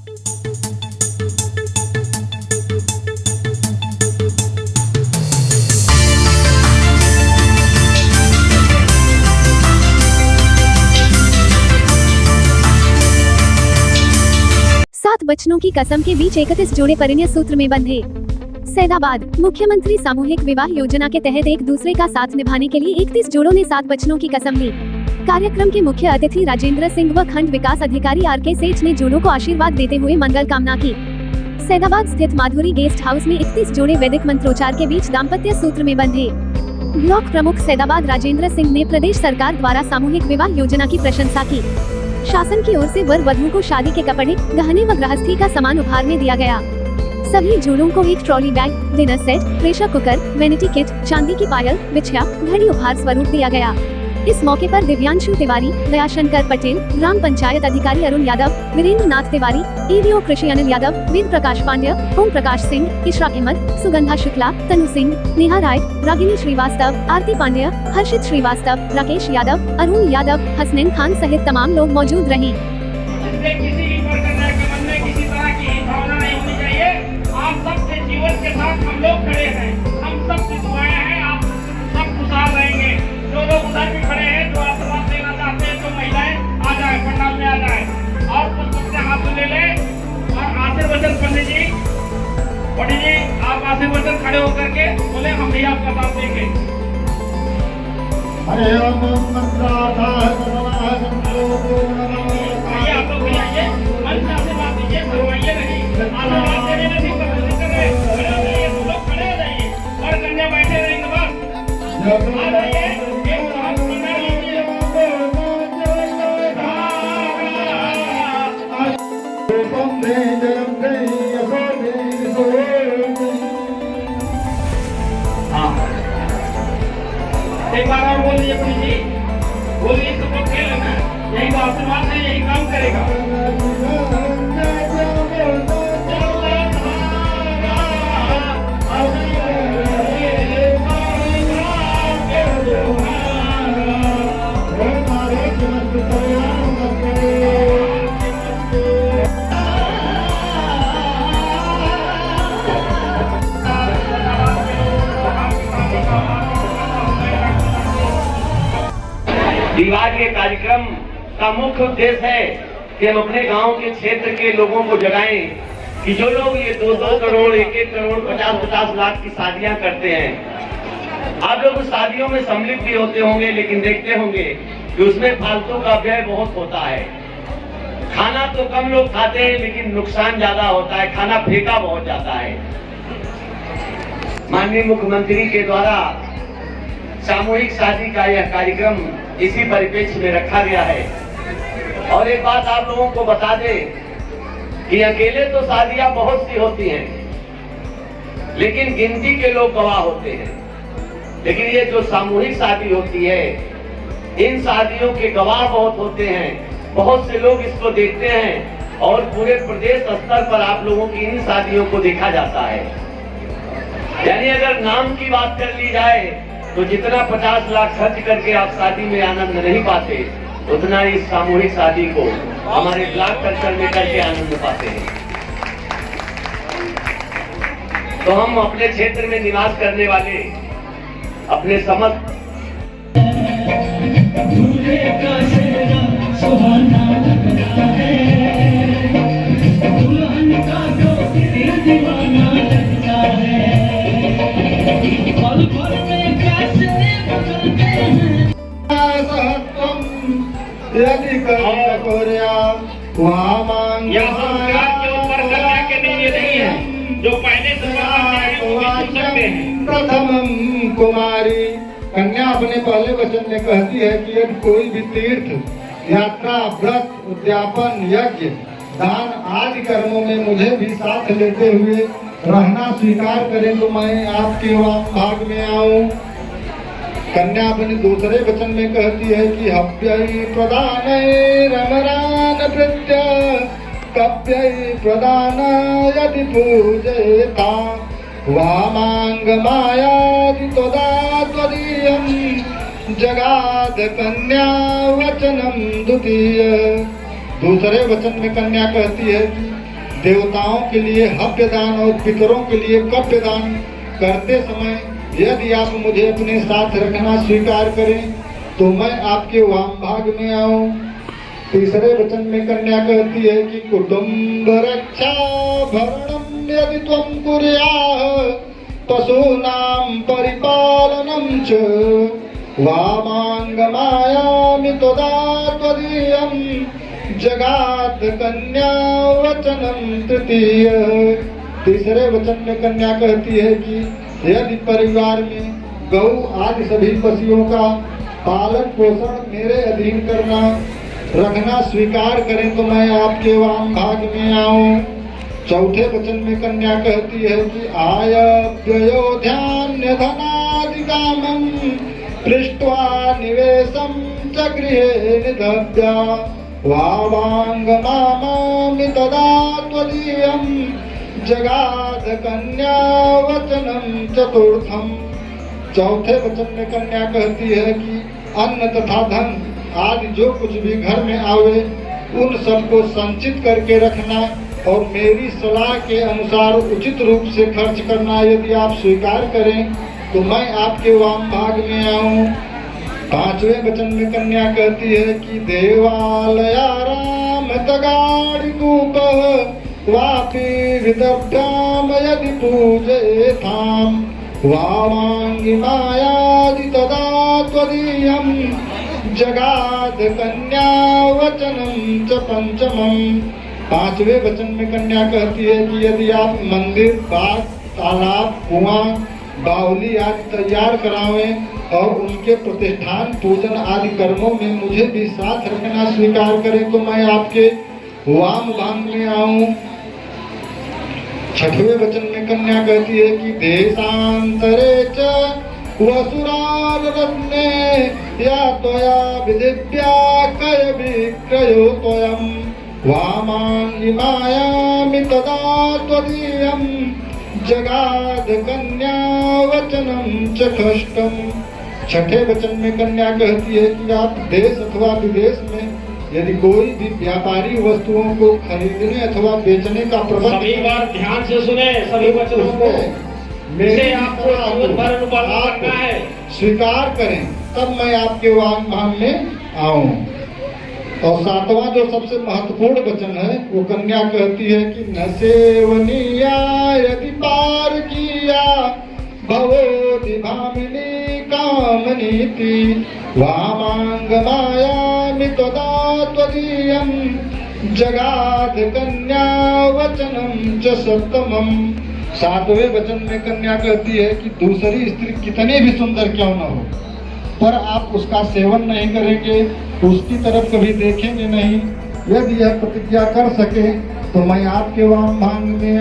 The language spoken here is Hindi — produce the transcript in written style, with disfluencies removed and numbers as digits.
सात बच्चों की कसम के बीच 31 जोड़े परिणय सूत्र में बंधे। सैदाबाद मुख्यमंत्री सामूहिक विवाह योजना के तहत एक दूसरे का साथ निभाने के लिए 31 जोड़ों ने 7 बच्चों की कसम ली। कार्यक्रम के मुख्य अतिथि राजेंद्र सिंह व खंड विकास अधिकारी आर.के. सेठ ने जोड़ों को आशीर्वाद देते हुए मंगल कामना की। सैदाबाद स्थित माधुरी गेस्ट हाउस में 31 जोड़े वैदिक मंत्रोच्चार के बीच दाम्पत्य सूत्र में बंधे। ब्लॉक प्रमुख सैदाबाद राजेंद्र सिंह ने प्रदेश सरकार द्वारा सामूहिक विवाह योजना की प्रशंसा की। शासन की ओर से वर वधू को शादी के कपड़े, गहने व गृहस्थी का सामान उपहार में दिया गया। सभी जोड़ों को एक trolley bag, dinner set, pressure cooker, vanity kit, चांदी की पायल, बिछिया, घड़ी उपहार स्वरूप दिया गया। इस मौके पर दिव्यांशु तिवारी, दयाशंकर पटेल, ग्राम पंचायत अधिकारी अरुण यादव, वीरेंद्र नाथ तिवारी, ईडीओ कृषि अनिल यादव, वेद प्रकाश पांड्या, ओम प्रकाश सिंह, इशरा अहमद, सुगंधा शुक्ला, तनु सिंह, नेहा राय, रागिनी श्रीवास्तव, आरती पांड्या, हर्षित श्रीवास्तव, राकेश यादव, अरुण यादव, हसनैन खान सहित तमाम लोग मौजूद रहे। आप सबके जीवन के साथ हम लोग खड़े हैं, हम सब की दुआएं हैं, आप सब खुशहाल रहेंगे। जो लोग उधर भी खड़े हैं, जो आशीर्वाद देना चाहते हैं, जो महिलाएं आ जाए, पंडाल में आ जाए और कुछ अपने हाथ में ले ले और आशीर्वचन पंडित जी आप आशीर्वचन खड़े होकर के बोले हम भी आपका साथ देंगे। अरे आप लोग भी आइए, मन से आशीर्वाद दीजिए, भरवाइए नहीं, आशीर्वाद देने में भी लोग खड़े हो जाइए और कन्या बैठे रहेंगे बस आ जाइए। एक बार और बोल दीजिए पुलिस जी, बोलिए सब लोग खेल लेना, यही तो आशीर्वाद है, यही काम करेगा। विवाह के कार्यक्रम का मुख्य उद्देश्य है कि हम अपने गांव के क्षेत्र के लोगों को जगाएं कि जो लोग ये 2-2 करोड़, 1-1 करोड़, 50-50 लाख की शादियां करते हैं, आप लोग उस शादियों में सम्मिलित भी होते होंगे, लेकिन देखते होंगे कि उसमें फालतू का व्यय बहुत होता है। खाना तो कम लोग खाते हैं, लेकिन नुकसान ज्यादा होता है, खाना फेंका बहुत जाता है। माननीय मुख्यमंत्री के द्वारा सामूहिक शादी का यह कार्यक्रम इसी परिप्रेक्ष्य में रखा गया है। और एक बात आप लोगों को बता दें कि अकेले तो शादियां बहुत सी होती हैं, लेकिन गिनती के लोग गवाह होते हैं। लेकिन ये जो सामूहिक शादी होती है, इन शादियों के गवाह बहुत होते हैं, बहुत से लोग इसको देखते हैं और पूरे प्रदेश स्तर पर आप लोगों की इन शादियों को देखा जाता है। यानी अगर नाम की बात कर ली जाए तो जितना 50 लाख खर्च करके आप शादी में आनंद नहीं पाते, उतना इस सामूहिक शादी को हमारे ब्लॉक कल्चर में करके आनंद पाते हैं। तो हम अपने क्षेत्र में निवास करने वाले अपने समस्त यदि जो पहले प्रथम कुमारी कन्या अपने पहले वचन में कहती है कि यदि कोई भी तीर्थ यात्रा, व्रत, उद्यापन, यज्ञ, दान आदि कर्मों में मुझे भी साथ लेते हुए रहना स्वीकार करें तो मैं आपके भाग में आऊं। कन्या अपने दूसरे वचन में कहती है कि हव्यई प्रदान रमरान प्रत्य कव्यई प्रदान यदि पूजयता वामांग मायादि तदा त्वदीयं जगाद कन्या वचनम द्वितीय। दूसरे वचन में कन्या कहती है देवताओं के लिए हव्य दान और पितरों के लिए कव्य दान करते समय यदि आप मुझे अपने साथ रखना स्वीकार करें तो मैं आपके वाम भाग में आऊं। तीसरे वचन में कन्या कहती है कि कुटुंब रक्षा भरणम यदि त्वं कुर्याः पशूनां परिपालनं च वामांगमायामि तदा त्वदीयं जगात कन्या वचनम तृतीय। तीसरे वचन में कन्या कहती है कि यदि परिवार में गौ आदि सभी पशुओं का पालन पोषण मेरे अधीन करना रखना स्वीकार करें तो मैं आपके वाम भाग में आऊं। चौथे वचन में कन्या कहती है कि आय व्ययोध्यान्य धनादिकामं पृष्ट्वा निवेशं च गृहे निधव्या वावांगमामामि तदा त्वदीयं जगाद कन्या वचनम चतुर्थम। चौथे वचन में कन्या कहती है कि अन्न तथा धन आदि जो कुछ भी घर में आवे उन सबको संचित करके रखना और मेरी सलाह के अनुसार उचित रूप से खर्च करना यदि आप स्वीकार करें तो मैं आपके वाम भाग में आऊं। पांचवें वचन में कन्या कहती है कि देवालयाराम तगाड़िकूप वापि विदभ्याम यदि पूजयेथाम वामांगी मायादि तदा त्वदीयं जगाद कन्या वचनम च पंचमम। पांचवें वचन में कन्या कहती है कि यदि आप मंदिर बाग तालाब कुआं बावली आदि तैयार करावें और उनके प्रतिष्ठान पूजन आदि कर्मों में मुझे भी साथ रखना स्वीकार करें तो मैं आपके वाम भाग में आऊं। छठवें वचन में कन्या कहती है कि देशांतरे च वसुरार रत्ने या त्वया विदिव्या कय विक्रयो त्वयं वामांगी मायामि तदा त्वदीयं जगाद कन्या वचनम च षष्ठम। छठे वचन में कन्या कहती है कि आप देश अथवा विदेश में यदि कोई भी व्यापारी वस्तुओं को खरीदने अथवा बेचने का प्रबंध सभी बार ध्यान से सुने सभी वचनों को जिसे आपको करना है स्वीकार करें तब मैं आपके वाम भाग में आऊं। और सातवां जो सबसे महत्वपूर्ण वचन है वो कन्या कहती है कि न सेवनीया यदि पार किया भवोति भामिनी कामनीति वामांग मायामि तदा त्वदीयं जगाद कन्या वचनम च सप्तमम। सातवें वचन में कन्या कहती है कि दूसरी स्त्री कितनी भी सुंदर क्यों न हो पर आप उसका सेवन नहीं करेंगे उसकी तरफ कभी देखेंगे नहीं। यदि यह प्रतिज्ञा कर सके तो मैं आपके वाम भाग में